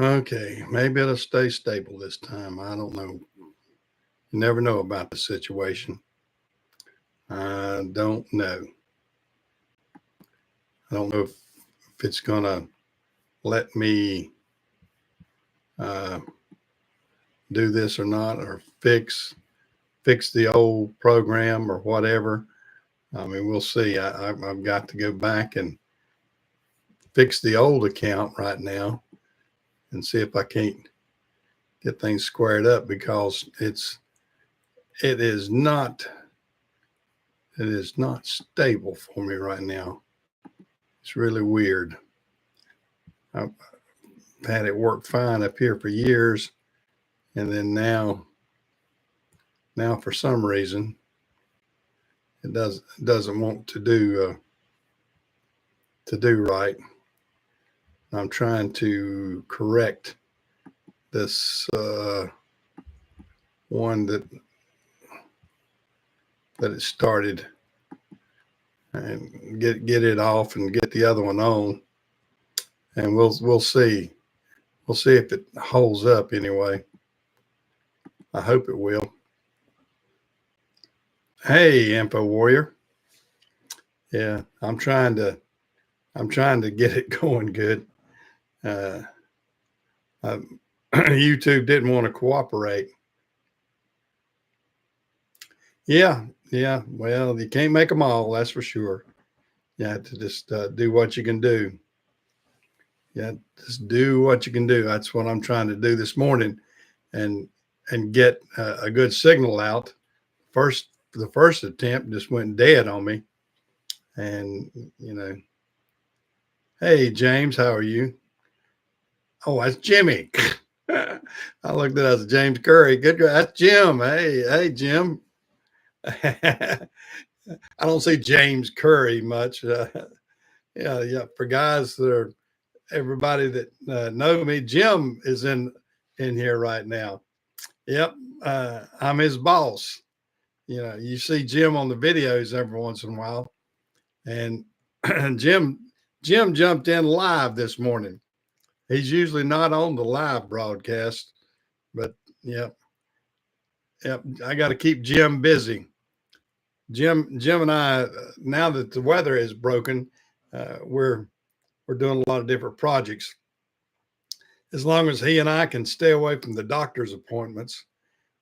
Okay, maybe it'll stay stable this time. I don't know. You never know about the situation. I don't know. I don't know if it's gonna let me uh, do this or not, or fix the old program or whatever. I mean, we'll see. I've got to go back and fix the old account right now and see if I can't get things squared up, because it is not it is not stable for me right now. It's really weird. I've had it work fine up here for years, and then now for some reason it doesn't want to do right. I'm trying to correct this one that it started, and get it off and get the other one on, and we'll see if it holds up anyway. I hope it will. Hey, Info Warrior. Yeah, I'm trying to get it going good. Uh, YouTube didn't want to cooperate. Yeah, yeah. Well, you can't make them all, that's for sure. You have to just do what you can do. Yeah, just do what you can do. That's what I'm trying to do this morning, and get a good signal out. The first attempt just went dead on me, and you know. Hey, James, how are you? Oh, that's Jimmy. I looked at us, James Curry. Good guy. That's Jim. Hey, Jim. I don't see James Curry much. Yeah. For guys that are everybody that know me, Jim is in here right now. Yep, I'm his boss. You know, you see Jim on the videos every once in a while, and Jim jumped in live this morning. He's usually not on the live broadcast, but yep, I got to keep Jim busy. Jim and I, now that the weather is broken, we're doing a lot of different projects. As long as he and I can stay away from the doctor's appointments.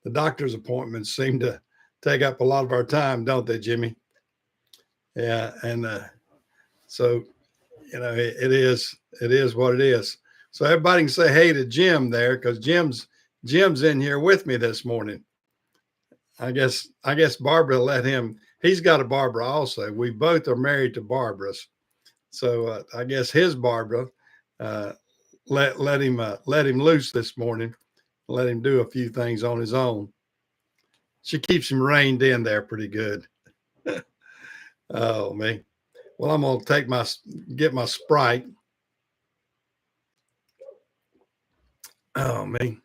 The doctor's appointments seem to take up a lot of our time, don't they, Jimmy? Yeah, and so you know it is what it is. So everybody can say hey to Jim there, because Jim's in here with me this morning. I guess Barbara let him. He's got a Barbara also. We both are married to Barbaras, so I guess his Barbara uh, let him loose this morning. Let him do a few things on his own. She keeps him reined in there pretty good. Oh me. Well, I'm gonna get my Sprite. Oh me.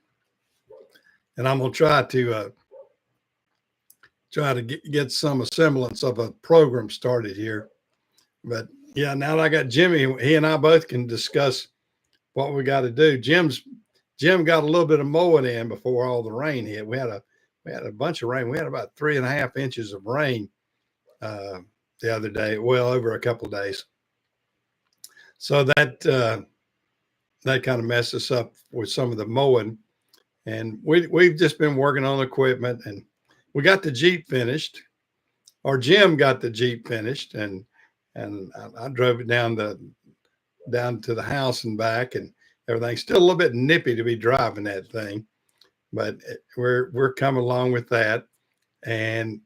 And I'm gonna try to get some semblance of a program started here. But yeah, now that I got Jimmy, he and I both can discuss what we got to do. Jim got a little bit of mowing in before all the rain hit. We had a bunch of rain. We had about 3.5 inches of rain the other day. Well, over a couple of days. So that kind of messed us up with some of the mowing, and we've just been working on equipment, and we got the Jeep finished, or Jim got the Jeep finished, and I drove it down to the house and back, and everything's still a little bit nippy to be driving that thing, but we're coming along with that. And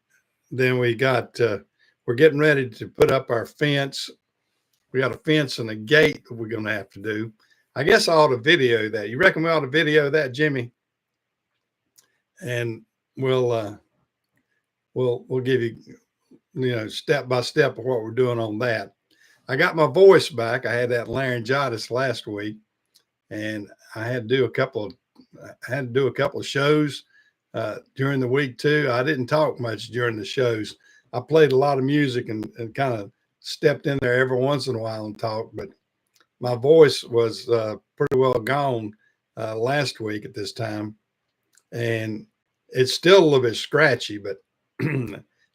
then we're getting ready to put up our fence. We got a fence and a gate that we're going to have to do. I guess I ought to video that. You reckon we ought to video that, Jimmy? And we'll give you step by step of what we're doing on that. I got my voice back. I had that laryngitis last week, and I had to do a couple of shows during the week too. I didn't talk much during the shows. I played a lot of music and kind of stepped in there every once in a while and talked, but my voice was pretty well gone last week at this time, and it's still a little bit scratchy, but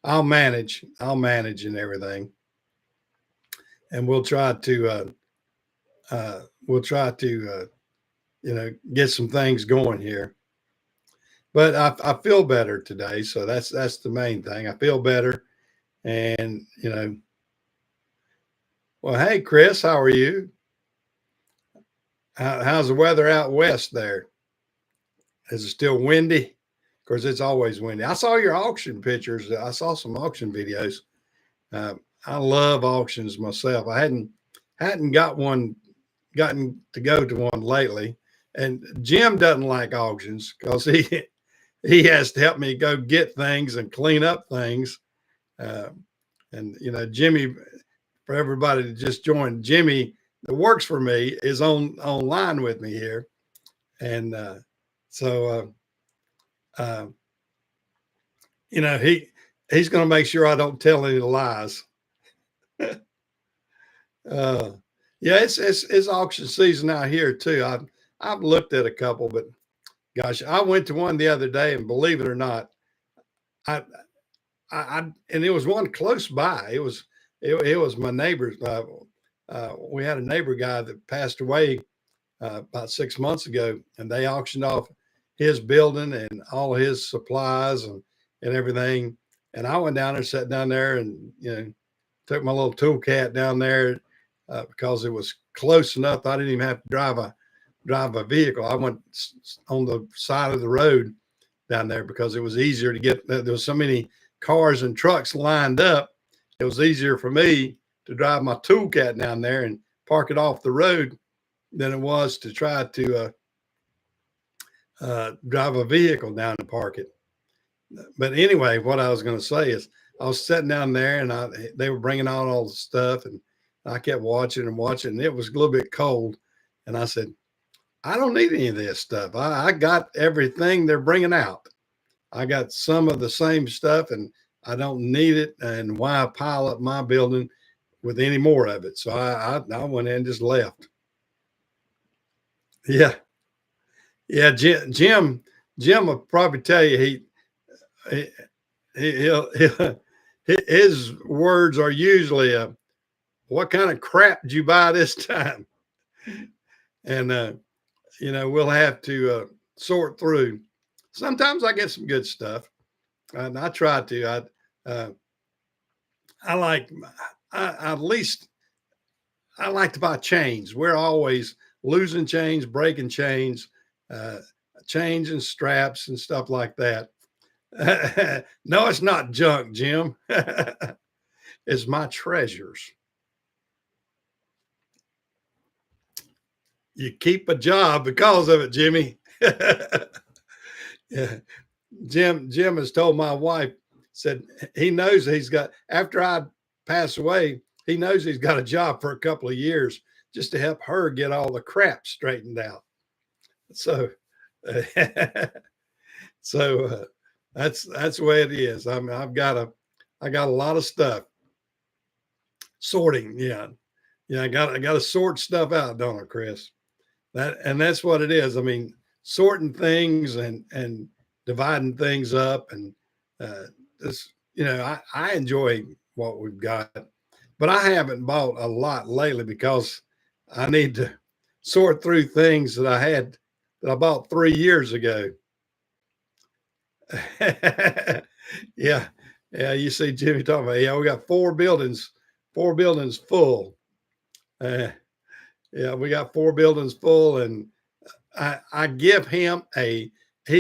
I'll manage. I'll manage and everything, and we'll try to get some things going here. But I feel better today, so that's the main thing. I feel better, and well, hey Chris, how are you? How's the weather out west there? Is it still windy? Of course, it's always windy. I saw your auction pictures. I saw some auction videos. Uh, I love auctions myself. I hadn't gotten to go to one lately, and Jim doesn't like auctions because he has to help me go get things and clean up things. Uh, and Jimmy, for everybody to just join, Jimmy that works for me is online with me here, and so he's going to make sure I don't tell any lies. Yeah, it's auction season out here too. I've looked at a couple, but gosh, I went to one the other day, and believe it or not, I and it was one close by. It was my neighbor's. We had a neighbor guy that passed away about 6 months ago, and they auctioned off his building and all his supplies and everything. And I went down there, sat down there, and took my little tool cat down there because it was close enough. I didn't even have to drive a vehicle. I went on the side of the road down there because it was easier to get. There was so many cars and trucks lined up. It was easier for me to drive my tool cat down there and park it off the road than it was to try to drive a vehicle down and park it. But anyway, what I was going to say is I was sitting down there, and they were bringing out all the stuff, and I kept watching and watching. And it was a little bit cold, and I said, I don't need any of this stuff. I got everything they're bringing out. I got some of the same stuff, and I don't need it. And why pile up my building with any more of it? So I went in and just left. Yeah. Yeah. Jim will probably tell you he'll his words are usually what kind of crap did you buy this time? And we'll have to sort through. Sometimes I get some good stuff, and I try to. I like at least I like to buy chains. We're always losing chains, breaking chains, changing straps and stuff like that. No, it's not junk, Jim. It's my treasures. You keep a job because of it, Jimmy. Yeah. Jim has told my wife, said he knows he's got, after I pass away, he knows he's got a job for a couple of years just to help her get all the crap straightened out. So, that's the way it is. I mean, I got a lot of stuff sorting. Yeah. I got to sort stuff out, don't I, Chris? That's what it is. I mean, sorting things and dividing things up, and I enjoy what we've got, but I haven't bought a lot lately because I need to sort through things that I bought 3 years ago. Yeah. You see Jimmy talking about, we got four buildings full. We got 4 buildings full, and I give him he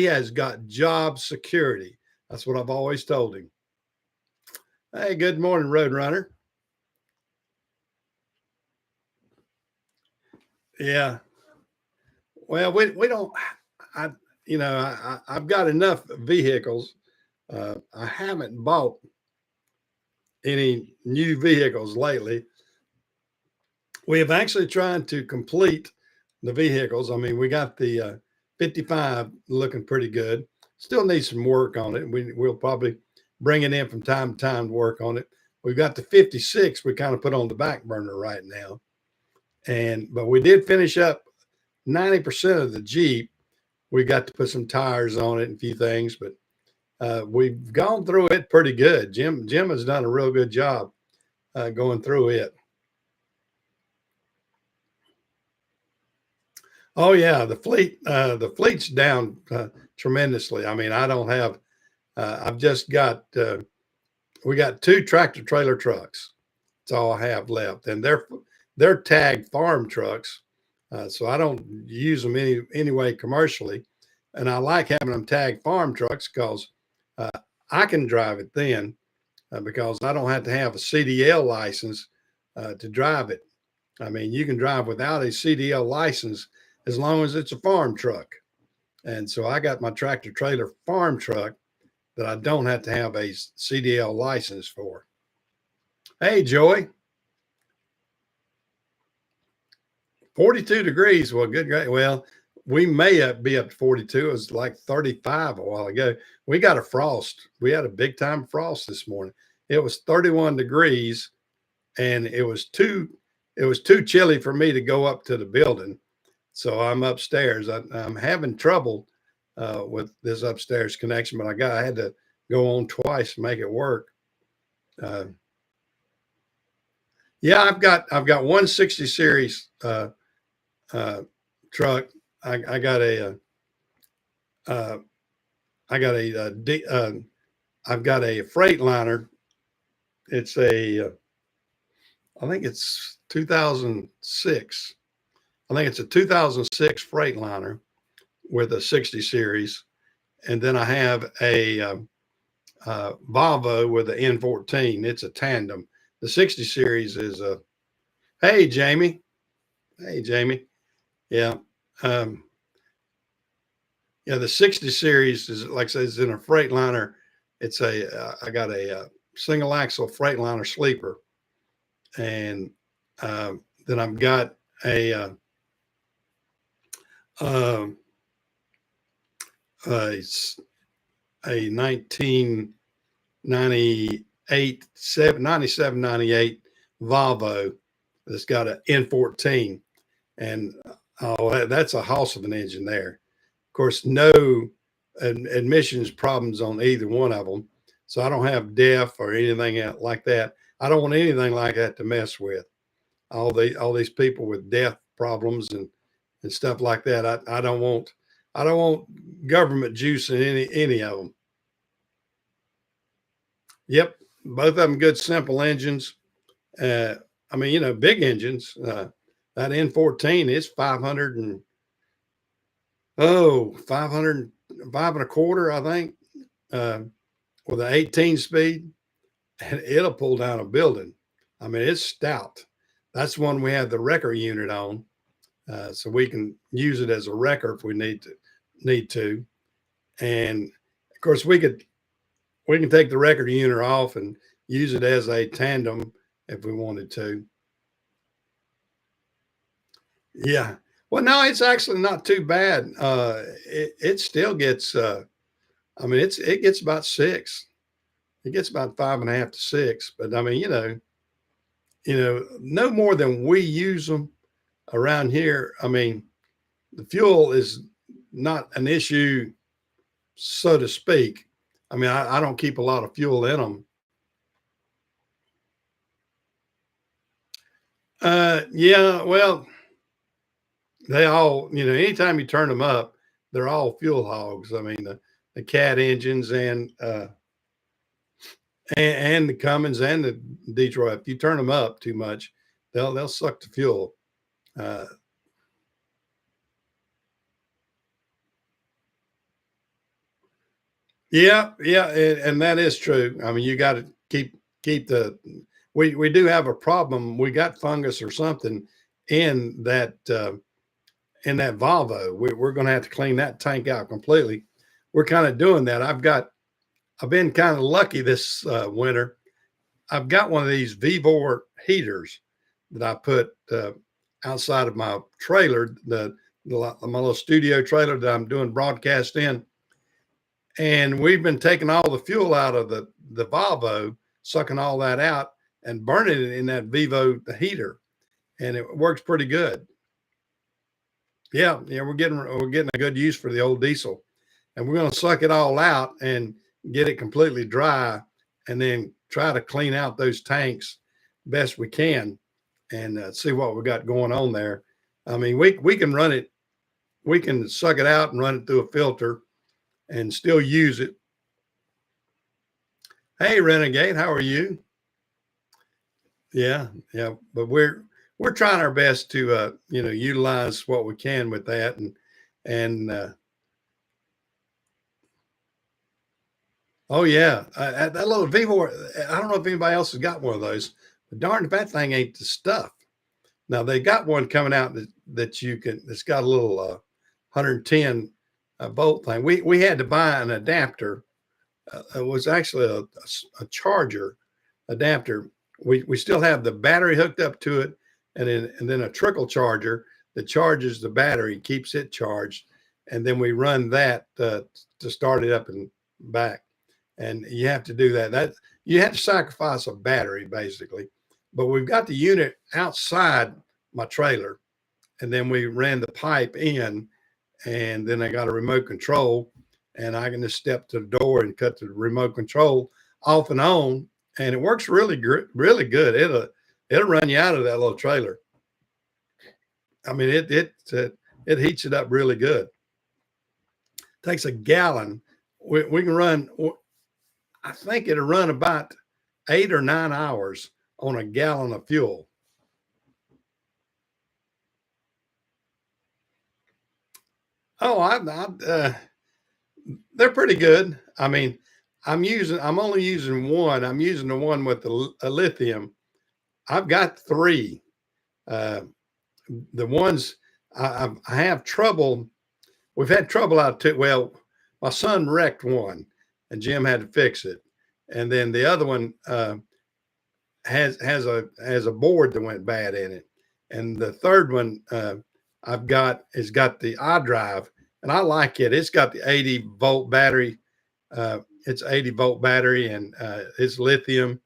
has got job security. That's what I've always told him. Hey, good morning, Roadrunner. Yeah. Well, we don't, I've got enough vehicles. I haven't bought any new vehicles lately. We have actually tried to complete the vehicles. I mean, we got the 55 looking pretty good. Still need some work on it. We'll probably bring it in from time to time to work on it. We've got the 56 we kind of put on the back burner right now. But we did finish up 90% of the Jeep, we got to put some tires on it and a few things, but we've gone through it pretty good. Jim has done a real good job going through it. Oh yeah, the fleet's down tremendously. I mean, I don't have. I've just got. We got 2 tractor trailer trucks. That's all I have left, and they're tagged farm trucks, so I don't use them anyway commercially. And I like having them tagged farm trucks because uh, I can drive it then because I don't have to have a CDL license to drive it. I mean, you can drive without a CDL license as long as it's a farm truck. And so I got my tractor trailer farm truck that I don't have to have a CDL license for. Hey, Joey, 42 degrees. Well, good, great. Well, we may be up to 42. It was like 35 a while ago. We got a frost. We had a big time frost this morning. It was 31 degrees and it was too chilly for me to go up to the building. So I'm upstairs. I'm having trouble with this upstairs connection, but I had to go on twice to make it work. Yeah, I've got 160 series truck. I got a I've got a Freightliner. It's I think it's 2006. I think it's a 2006 Freightliner with a 60 series, and then I have a Volvo with an N14. It's a tandem. The 60 series is a. Hey, Jamie. Hey, Jamie. Yeah. Yeah, the 60 series is, like I said, it's in a Freightliner. It's I got a single axle Freightliner sleeper. And then I've got a 1998, 97, 98 Volvo that's got an N14. And that's a house of an engine there. Of course, no admissions problems on either one of them. So I don't have DEF or anything like that. I don't want anything like that to mess with. All these people with DEF problems and stuff like that. I don't want government juice in any of them. Yep, both of them good simple engines. I mean, big engines. That N14 is 500 and 500, 5.25, I think, with an 18 speed, and it'll pull down a building. I mean, it's stout. That's one we have the wrecker unit on, so we can use it as a wrecker if we need to. And of course, we can take the wrecker unit off and use it as a tandem if we wanted to. Yeah. Well, no, it's actually not too bad. It still gets. I mean, it gets about 6. It gets about 5.5 to 6. But I mean, no more than we use them around here. I mean, the fuel is not an issue, so to speak. I mean, I don't keep a lot of fuel in them. Yeah, well, they all, anytime you turn them up, they're all fuel hogs. I mean, the Cat engines and the Cummins and the Detroit. If you turn them up too much, they'll suck the fuel. Yeah, and that is true. I mean, you got to keep the. We do have a problem. We got fungus or something in that Volvo. We're going to have to clean that tank out completely. We're kind of doing that. I've been kind of lucky this winter. I've got one of these Vevor heaters that I put outside of my trailer, my little studio trailer that I'm doing broadcast in. And we've been taking all the fuel out of the Volvo, sucking all that out and burning it in that the heater. And it works pretty good. Yeah, yeah, we're getting a good use for the old diesel, and we're going to suck it all out and get it completely dry, and then try to clean out those tanks best we can, and see what we got going on there. I mean, we can run it, we can suck it out and run it through a filter and still use it. Hey, Renegade, how are you? Yeah, yeah, but we're trying our best to utilize what we can with that, and oh yeah, that little Vivo. I don't know if anybody else has got one of those, but darn if that thing ain't the stuff. Now they got one coming out that you can. That's got a little 110 volt thing. We had to buy an adapter. It was actually a charger adapter. We still have the battery hooked up to it, and then a trickle charger that charges the battery, keeps it charged, and then we run that to start it up and back. And you have to do that. That you have to sacrifice a battery basically. But we've got the unit outside my trailer, and then we ran the pipe in, and then I got a remote control, and I can just step to the door and cut the remote control off and on, and it works really good. It'll run you out of that little trailer. I mean, it heats it up really good. Takes a gallon. We can run. I think it'll run about 8 or 9 hours on a gallon of fuel. Oh, they're pretty good. I mean, I'm only using one. I'm using the one with the lithium. I've got three. Uh, the ones I have trouble. We've had trouble out too. Well, my son wrecked one, and Jim had to fix it, and then the other one has a board that went bad in it, and the third one I've got has got the iDrive, and I like it. It's got the 80-volt battery. It's 80-volt battery, and it's lithium,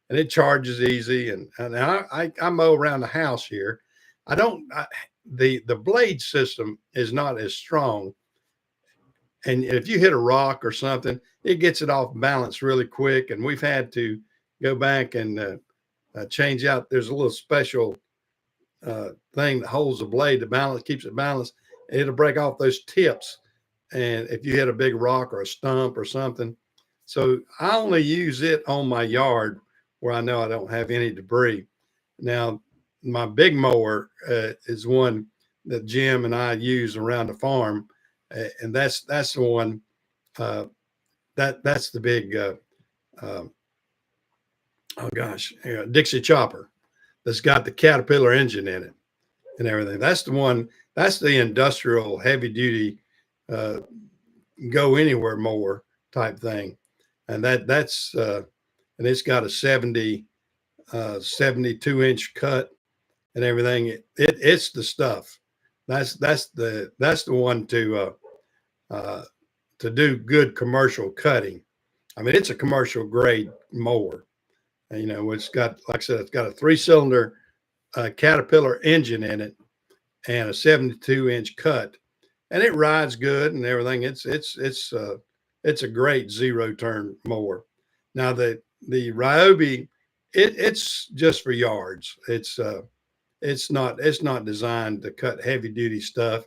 and it charges easy. And I mow around the house here. I don't. The blade system is not as strong, and if you hit a rock or something, it gets it off balance really quick. And we've had to go back and change out. There's a little special thing that holds the blade to balance, keeps it balanced. It'll break off those tips, and if you hit a big rock or a stump or something. So I only use it on my yard where I know I don't have any debris. Now, my big mower is one that Jim and I use around the farm, and that's the one that's the big uh, oh gosh, Dixie chopper that's got the Caterpillar engine in it and everything. That's the one. That's the industrial heavy duty uh, go anywhere mower type thing, and and it's got a 72-inch cut and everything. It's the stuff. That's the one to do good commercial cutting. I mean, it's a commercial grade mower. And, it's got, like I said, it's got a 3-cylinder Caterpillar engine in it and a 72-inch cut, and it rides good and everything. It's a great zero turn mower. Now the Ryobi, it's just for yards. It's not designed to cut heavy duty stuff.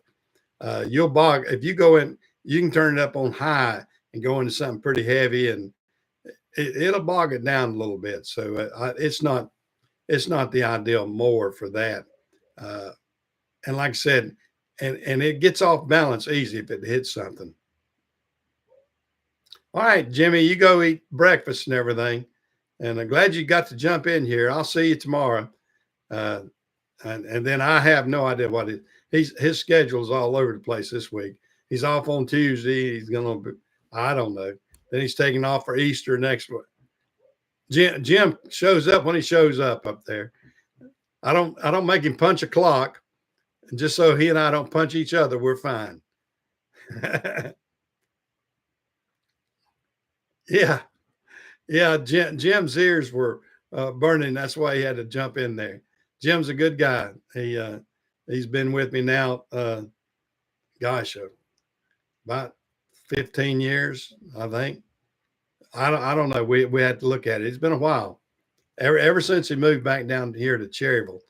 You'll bog if you go in. You can turn it up on high and go into something pretty heavy, and it'll bog it down a little bit. So it's not the ideal mower for that. Uh, and like I said, and it gets off balance easy if it hits something. All right, Jimmy, you go eat breakfast and everything. And I'm glad you got to jump in here. I'll see you tomorrow. Uh, and then I have no idea what his schedule is all over the place this week. He's off on Tuesday. He's gonna be, I don't know. Then he's taking off for Easter next week. Jim shows up when he shows up there. I don't make him punch a clock, and just so he and I don't punch each other, we're fine. Yeah, yeah. Jim's ears were burning. That's why he had to jump in there. Jim's a good guy. He's been with me now. gosh, about 15 years, I think. I don't know. We had to look at it. It's been a while. Ever since he moved back down here to Cherryville,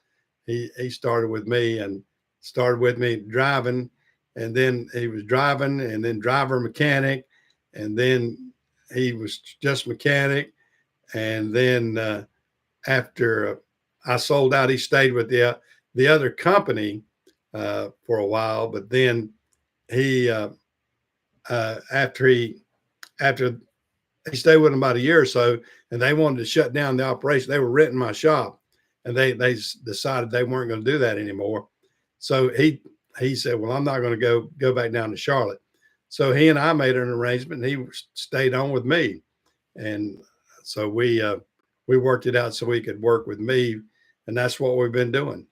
he started with me and started with me driving, and then he was driving, and then driver mechanic, and then he was just mechanic, and then after I sold out, he stayed with the other company for a while, but then he after he stayed with them about a year or so, and they wanted to shut down the operation. They were renting my shop, and they decided they weren't going to do that anymore. So he said, "Well, I'm not going to go back down to Charlotte." So he and I made an arrangement, and he stayed on with me, and so we worked it out so he could work with me, and that's what we've been doing.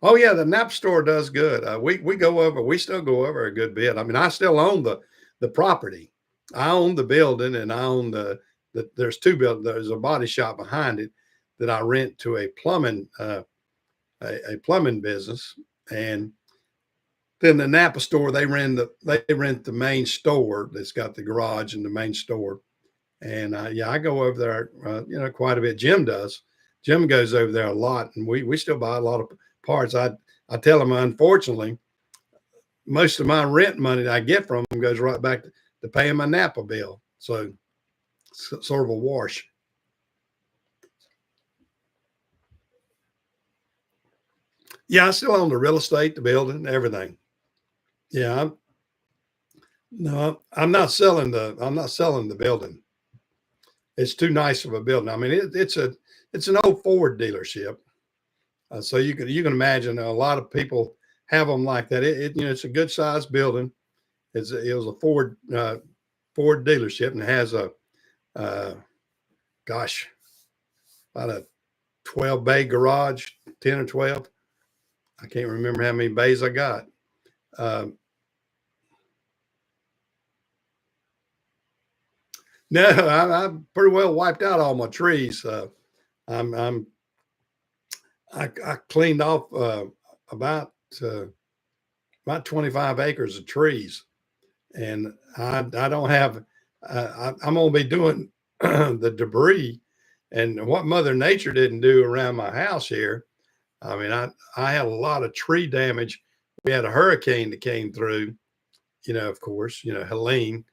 Oh yeah, the Nap store does good. We go over. We still go over a good bit. I mean, I still own the property. I own the building, and I own there's two buildings. There's a body shop behind it that I rent to a plumbing a plumbing business, and then the Napa store they rent the main store that's got the garage and the main store. And yeah, I go over there, quite a bit. Jim does. Jim goes over there a lot, and we still buy a lot of parts. I tell him, unfortunately, most of my rent money that I get from him goes right back to paying my Napa bill. So it's sort of a wash. Yeah, I still own the real estate, the building, everything. Yeah, no, I'm not selling the building. It's too nice of a building. I mean, it's an old Ford dealership. So you can imagine a lot of people have them like that. It's a good sized building. It was a Ford dealership, and it has a uh, gosh, about a 12 bay garage, 10 or 12. I can't remember how many bays I got. Um, no, I pretty well wiped out all my trees. I'm, I'm I cleaned off about uh, about 25 acres of trees, and I don't have. I'm gonna be doing the debris, and what Mother Nature didn't do around my house here. I mean, I had a lot of tree damage. We had a hurricane that came through. Of course, Helene,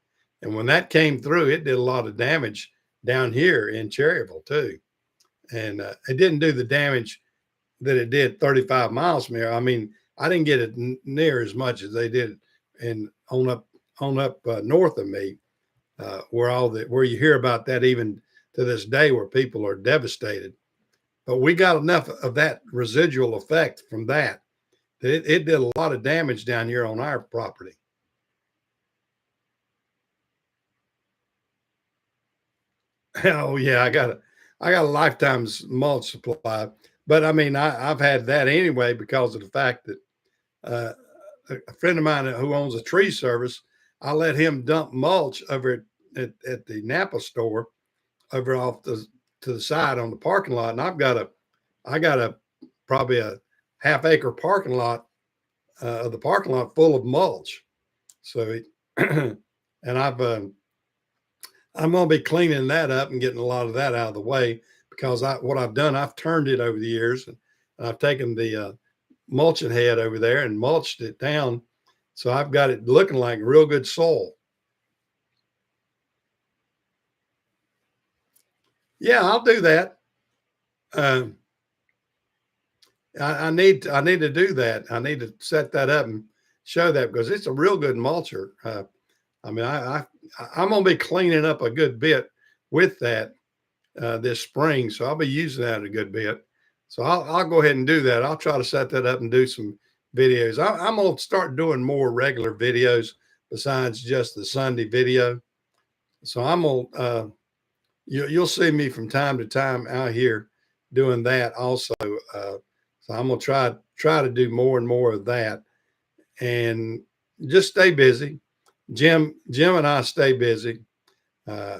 and when that came through, it did a lot of damage down here in Cherryville too, and it didn't do the damage that it did 35 miles from here. I mean, I didn't get it near as much as they did and on up north of me, where you hear about that even to this day, where people are devastated. But we got enough of that residual effect from that it did a lot of damage down here on our property. Oh yeah, I got a lifetime's mulch supply, but I mean I've had that anyway because of the fact that uh, a friend of mine who owns a tree service, I let him dump mulch over at the Napa store over off to the side on the parking lot, and I got a probably a half acre parking lot of the parking lot full of mulch. So, and I'm going to be cleaning that up and getting a lot of that out of the way because what I've done, I've turned it over the years, and I've taken the mulching head over there and mulched it down. So I've got it looking like real good soil. Yeah, I'll do that. Um, I need to do that. I need to set that up and show that because it's a real good mulcher. I mean, I'm gonna be cleaning up a good bit with that this spring, so I'll be using that a good bit. So I'll go ahead and do that. I'll try to set that up and do some videos. I'm gonna start doing more regular videos besides just the Sunday video. So I'm gonna you'll see me from time to time out here doing that also. So I'm gonna try to do more and more of that, and just stay busy. Jim and I stay busy. Uh,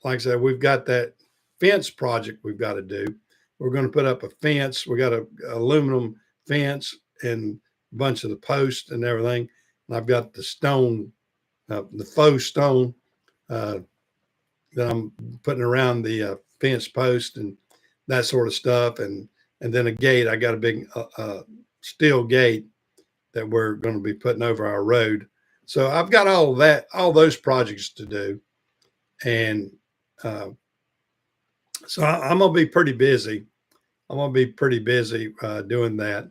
like I said, we've got that fence project we've got to do. We're going to put up a fence. We got a aluminum fence and a bunch of the posts and everything. And I've got the stone, the faux stone that I'm putting around the fence post and that sort of stuff. And then a gate. I got a big steel gate that we're going to be putting over our road. So I've got all of that, all those projects to do. And so I'm going to be pretty busy. I'm going to be pretty busy doing that.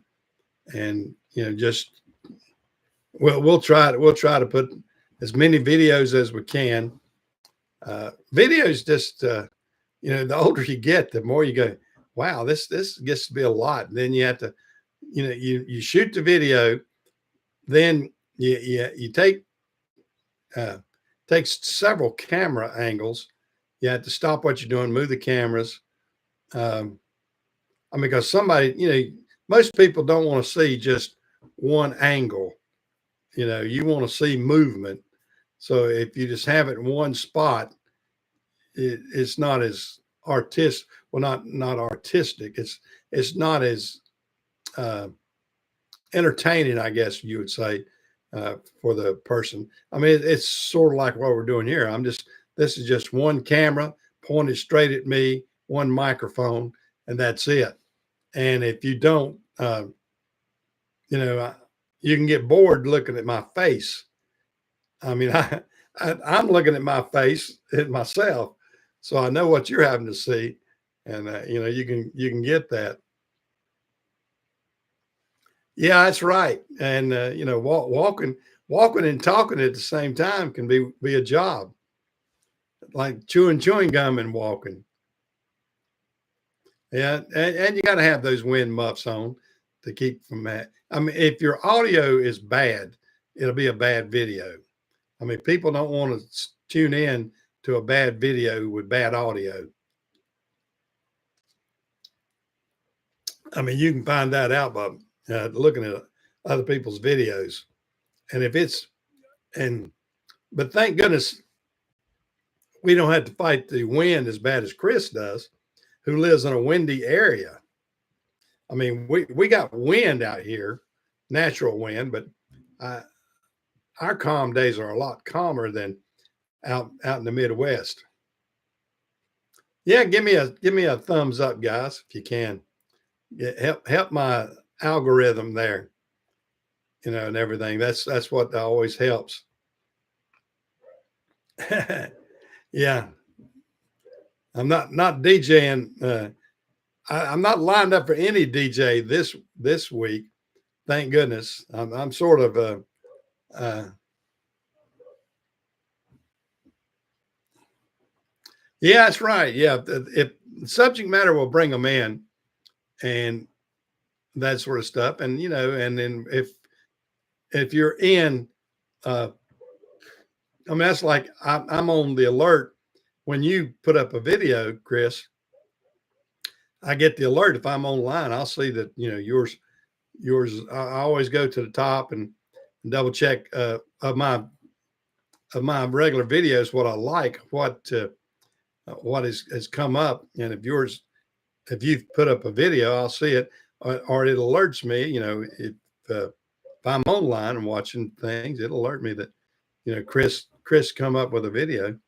And, just, we'll try to put as many videos as we can. Videos just, the older you get, the more you go, wow, this gets to be a lot. And then you have to, you shoot the video, then you take takes several camera angles. You have to stop what you're doing, move the cameras. Because somebody, most people don't want to see just one angle. You want to see movement. So if you just have it in one spot, it's not as artistic. Well, not artistic. It's not as entertaining, I guess you would say, for the person. It's sort of like what we're doing here. This is just one camera pointed straight at me, one microphone, and that's it. And if you don't, you can get bored looking at my face. I'm looking at my face at myself, so I know what you're having to see, and you can get that. Yeah, that's right. And walking and talking at the same time can be a job, like chewing gum and walking. Yeah, and you got to have those wind muffs on to keep from that. If your audio is bad, it'll be a bad video. People don't want to tune in to a bad video with bad audio. You can find that out by looking at other people's videos. But thank goodness we don't have to fight the wind as bad as Chris does, who lives in a windy area. We got wind out here, natural wind, but our calm days are a lot calmer than out in the Midwest. Yeah, give me a thumbs up, guys, if you can. Yeah, help my algorithm there, and everything. That's what always helps. Yeah, I'm not DJing. I'm not lined up for any DJ this week. Thank goodness. I'm sort of yeah, that's right. Yeah, if subject matter will bring them in and that sort of stuff, and and then if you're in, that's like I'm on the alert when you put up a video, Chris. I get the alert if I'm online. I'll see that yours. I always go to the top and double check of my regular videos what I like, what has come up, and if you've put up a video, I'll see it, or it alerts me. If I'm online and watching things, it'll alert me that Chris come up with a video.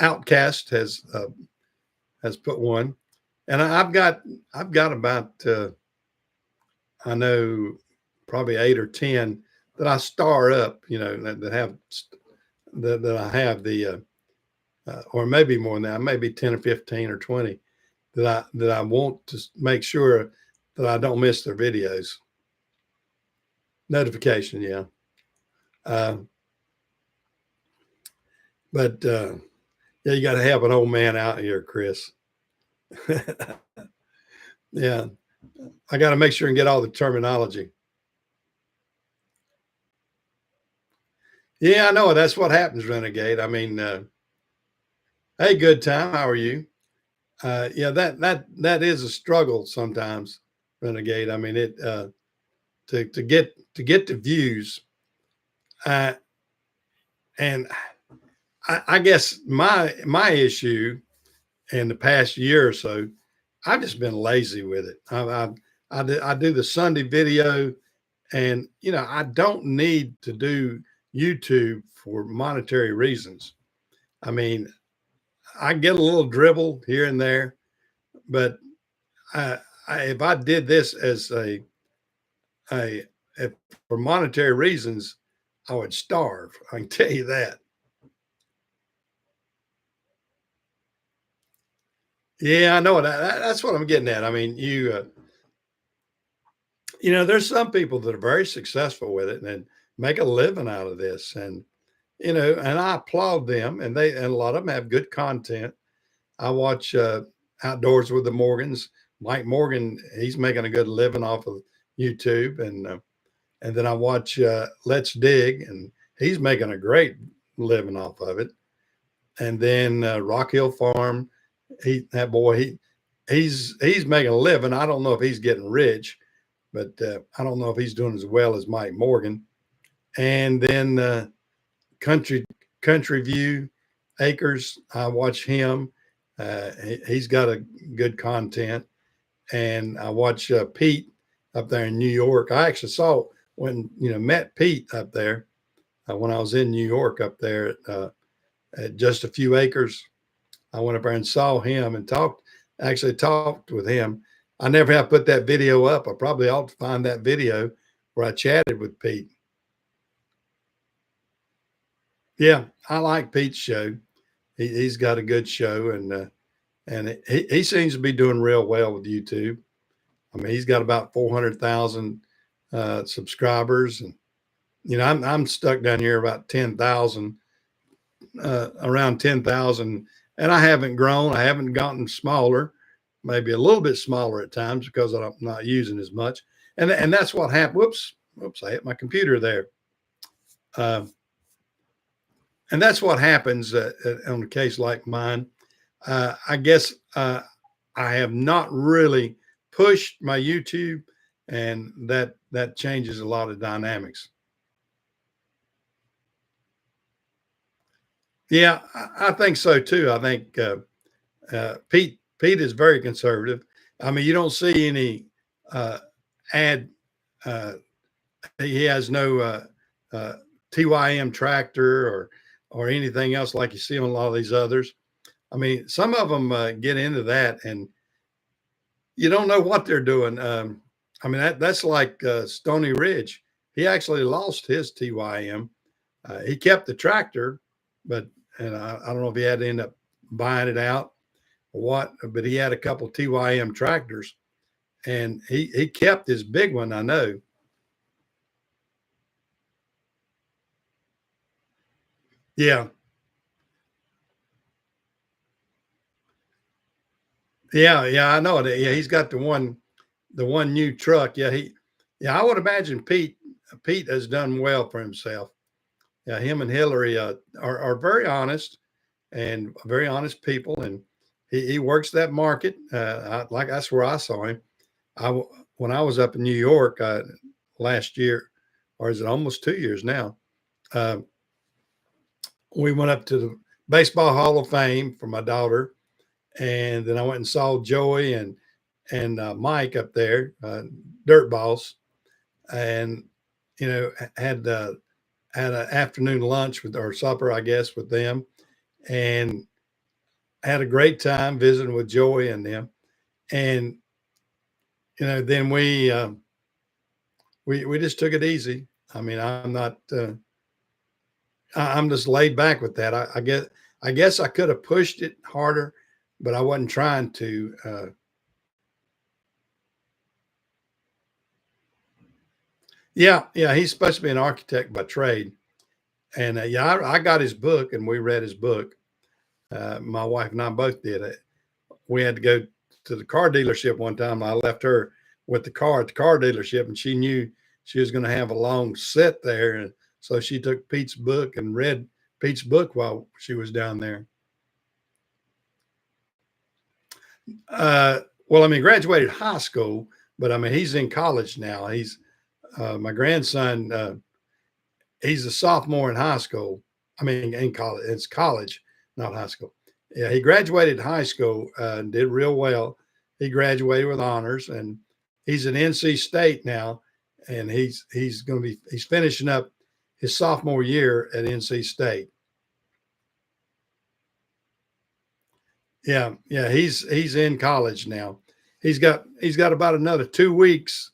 Outcast has put one. And I've got about I know probably 8 or 10 that I star up, that I have the or maybe more than that, maybe 10 or 15 or 20 that I want to make sure that I don't miss their videos. Notification, yeah. But yeah, you got to have an old man out here, Chris. Yeah, I got to make sure and get all the terminology. Yeah, I know that's what happens, Renegade. Hey, good time. How are you? Yeah, that is a struggle sometimes, Renegade. To get the views, and I guess my issue in the past year or so, I've just been lazy with it. I do the Sunday video, and I don't need to do YouTube for monetary reasons. I mean, I get a little dribble here and there, but I, if I did this as a if for monetary reasons, I would starve. I can tell you that. Yeah, I know that's what I'm getting at. I mean, there's some people that are very successful with it and make a living out of this, and and I applaud them. And a lot of them have good content. I watch Outdoors with the Morgans. Mike Morgan, he's making a good living off of YouTube, and then I watch Let's Dig, and he's making a great living off of it. And then Rock Hill Farm, that boy, he's making a living. I don't know if he's getting rich, but I don't know if he's doing as well as Mike Morgan. And then Country Country View Acres, I watch him. He's got a good content. And I watch Pete up there in New York. I actually saw when met Pete up there when I was in New York up there at Just a Few Acres. I went up there and saw him and talked with him. I never have put that video up. I probably ought to find that video where I chatted with Pete. Yeah, I like Pete's show. He's got a good show, and he seems to be doing real well with YouTube. I mean, he's got about 400,000 subscribers, and I'm stuck down here about 10,000, around 10,000, and I haven't grown. I haven't gotten smaller, maybe a little bit smaller at times because I'm not using as much, and that's what happened. Whoops! I hit my computer there. Uh, and that's what happens on a case like mine. I guess I have not really pushed my YouTube, and that changes a lot of dynamics. Yeah, I think so too. I think Pete is very conservative. I mean, you don't see any uh, ad. Uh, he has no uh, TYM tractor or anything else like you see on a lot of these others. I mean, some of them get into that, and you don't know what they're doing. I mean, that's like Stony Ridge. He actually lost his TYM. He kept the tractor, but and I don't know if he had to end up buying it out or what, but he had a couple TYM tractors, and he kept his big one. I know. Yeah, yeah, I know it. Yeah, he's got the one new truck. Yeah, I would imagine Pete has done well for himself. Yeah, him and Hillary are very honest and very honest people, and he works that market. Like that's where I saw him. When I was up in New York last year, or is it almost 2 years now? Uh, we went up to the Baseball Hall of Fame for my daughter, and then I went and saw Joey and Mike up there, Dirt Boss, and had had an afternoon lunch with or supper, I guess, with them, and had a great time visiting with Joey and them. And then we just took it easy. I mean, I'm not. I'm just laid back with that. I guess I could have pushed it harder, but I wasn't trying to. Yeah, yeah, he's supposed to be an architect by trade, and yeah, I got his book, and we read his book. My wife and I both did it. We had to go to the car dealership one time. I left her with the car at the car dealership, and she knew she was going to have a long sit there, and so she took Pete's book and read Pete's book while she was down there. Well, I mean, graduated high school, but I mean, he's in college now. He's my grandson. He's a sophomore in high school. I mean, in college. It's college, not high school. Yeah, he graduated high school and did real well. He graduated with honors, and he's at NC State now, and he's finishing up his sophomore year at NC State. Yeah, he's in college now. He's got about another 2 weeks.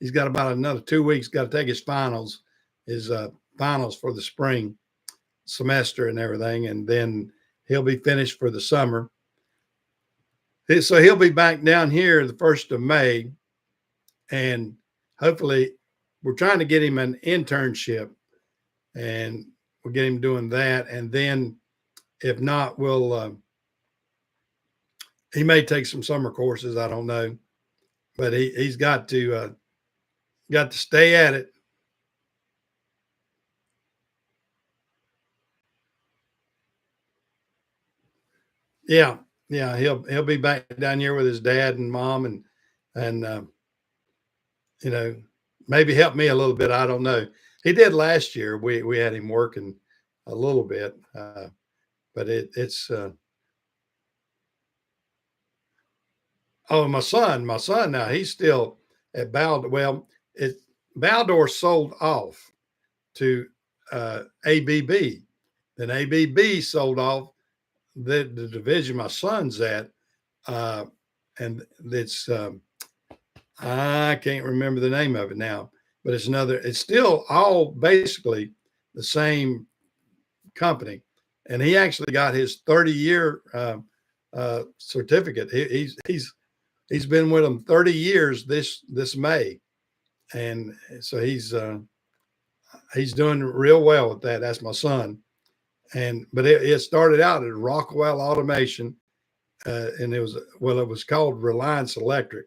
He's got about another 2 weeks. Got to take his finals for the spring semester and everything, and then he'll be finished for the summer. So he'll be back down here the 1st of May, and hopefully we're trying to get him an internship, and we'll get him doing that. And then if not, he may take some summer courses. I don't know, but he's got to stay at it. Yeah, he'll be back down here with his dad and mom, and maybe help me a little bit. I don't know. He did last year. We had him working a little bit, but it's. Oh, my son now, he's still at Baldor. Well, Baldor sold off to ABB. Then ABB sold off the division my son's at, and it's I can't remember the name of it now, but it's still all basically the same company. And he actually got his 30-year certificate. He's been with them 30 years this May, and so he's doing real well with that. That's my son, but it started out at Rockwell Automation, and it was called Reliance Electric,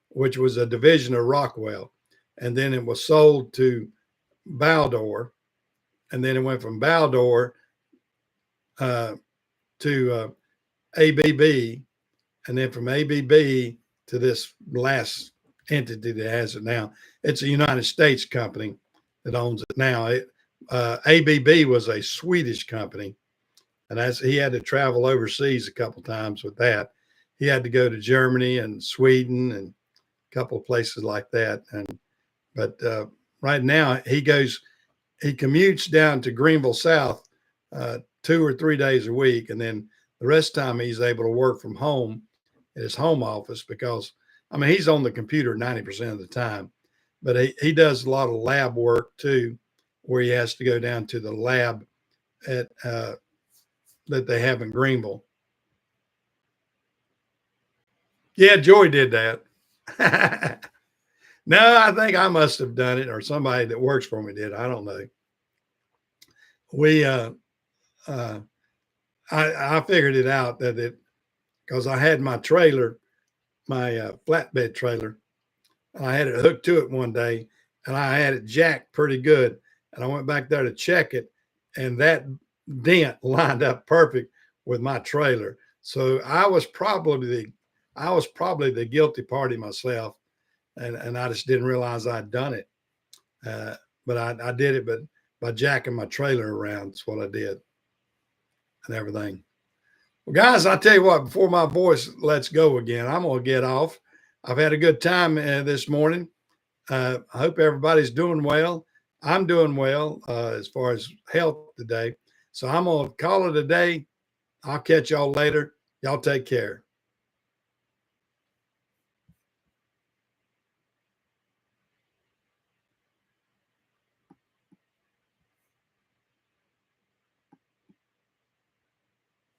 which was a division of Rockwell, and then it was sold to Baldor, and then it went from Baldor to ABB, and then from ABB to this last entity that has it now. It's a United States company that owns it now. ABB was a Swedish company, and he had to travel overseas a couple times with that. He had to go to Germany and Sweden and a couple of places like that. But right now he commutes down to Greenville South 2 or 3 days a week, and then the rest of the time he's able to work from home at his home office, because he's on the computer 90% of the time, but he does a lot of lab work too, where he has to go down to the lab at that they have in Greenville. Yeah, Joy did that. No, I think I must have done it, or somebody that works for me did. I don't know. I figured it out because I had my trailer, my flatbed trailer, and I had it hooked to it one day, and I had it jacked pretty good, and I went back there to check it, and that dent lined up perfect with my trailer. So I was probably the guilty party myself, and I just didn't realize I'd done it. But I did it, but by jacking my trailer around, that's what I did, and everything. Well, guys, I tell you what, before my voice lets go again, I'm going to get off. I've had a good time this morning. I hope everybody's doing well. I'm doing well as far as health today. So I'm going to call it a day. I'll catch y'all later. Y'all take care.